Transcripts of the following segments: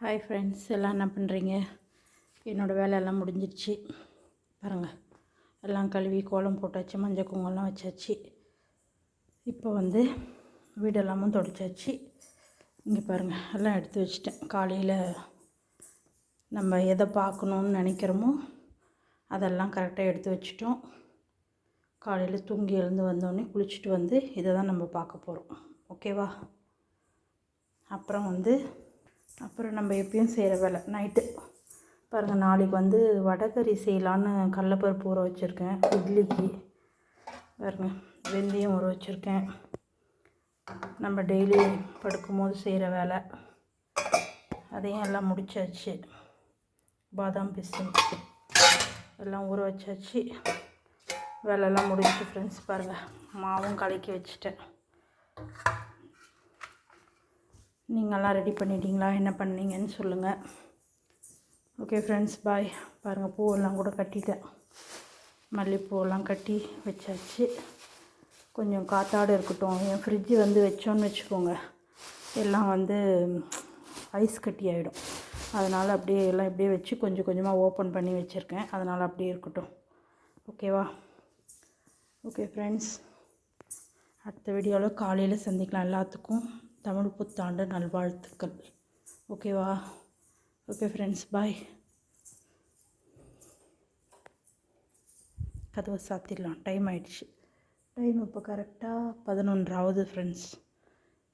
Hi friends, எல்லாம் என்ன பண்ணுறீங்க? என்னோடய வேலையெல்லாம் முடிஞ்சிடுச்சு பாருங்கள். எல்லாம் கழுவி கோலம் போட்டாச்சு, மஞ்சள் குங்குமம்லாம் வச்சாச்சு. இப்போ வீடெல்லாமும் துடைச்சாச்சு. இங்கே பாருங்கள், எல்லாம் எடுத்து வச்சிட்டேன். காலையில் நம்ம எதை பார்க்கணுன்னு நினைக்கிறோமோ அதெல்லாம் கரெக்டாக எடுத்து வச்சிட்டோம். காலையில் தூங்கி எழுந்து வந்தோடனே குளிச்சுட்டு இதை தான் நம்ம பார்க்க போகிறோம். ஓகேவா? அப்புறம் நம்ம எப்பயும் செய்கிற வேலை நைட்டு பாருங்கள். நாளைக்கு வடைகறி செய்யலான்னு கடலப்பருப்பு ஊற வச்சுருக்கேன். இட்லிக்கு பாருங்கள், வெந்தயம் ஊற வச்சுருக்கேன். நம்ம டெய்லி படுக்கும்போது செய்கிற வேலை அதையும் எல்லாம் முடிச்சாச்சு. பாதாம் பிஸ்தா எல்லாம் ஊற வச்சாச்சு. வேலையெல்லாம் முடிச்சு ஃப்ரெண்ட்ஸ் பாருங்கள், மாவும் கலக்கி வச்சுட்டேன். நீங்கள்லாம் ரெடி பண்ணிட்டீங்களா? என்ன பண்ணீங்கன்னு சொல்லுங்கள். ஓகே ஃப்ரெண்ட்ஸ், பாய். பாருங்கள், பூவெல்லாம் கூட கட்டிட்டேன். மல்லிகைப்பூவெல்லாம் கட்டி வச்சாச்சு. கொஞ்சம் காற்றாடு இருக்கட்டும். என் ஃப்ரிட்ஜு வச்சோன்னு வச்சுக்கோங்க, எல்லாம் ஐஸ் கட்டி ஆகிடும். அதனால் அப்படியே எல்லாம் இப்படியே வச்சு கொஞ்சம் கொஞ்சமாக ஓப்பன் பண்ணி வச்சுருக்கேன். அதனால் அப்படியே இருக்கட்டும். ஓகேவா? ஓகே ஃப்ரெண்ட்ஸ், அடுத்த வீடியோவில் காலையில் சந்திக்கலாம். எல்லாத்துக்கும் தமிழ் புத்தாண்டு நல்வாழ்த்துக்கள். ஓகேவா? ஓகே ஃப்ரெண்ட்ஸ், பாய். கதவை சாத்திடலாம், டைம் ஆயிடுச்சு. டைம் இப்போ கரெக்டாக 11 ஆகுது ஃப்ரெண்ட்ஸ்.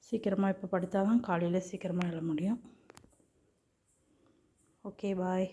சீக்கிரமாக இப்போ படுத்தால் தான் காலையில் சீக்கிரமாக எழ முடியும். ஓகே, பாய்.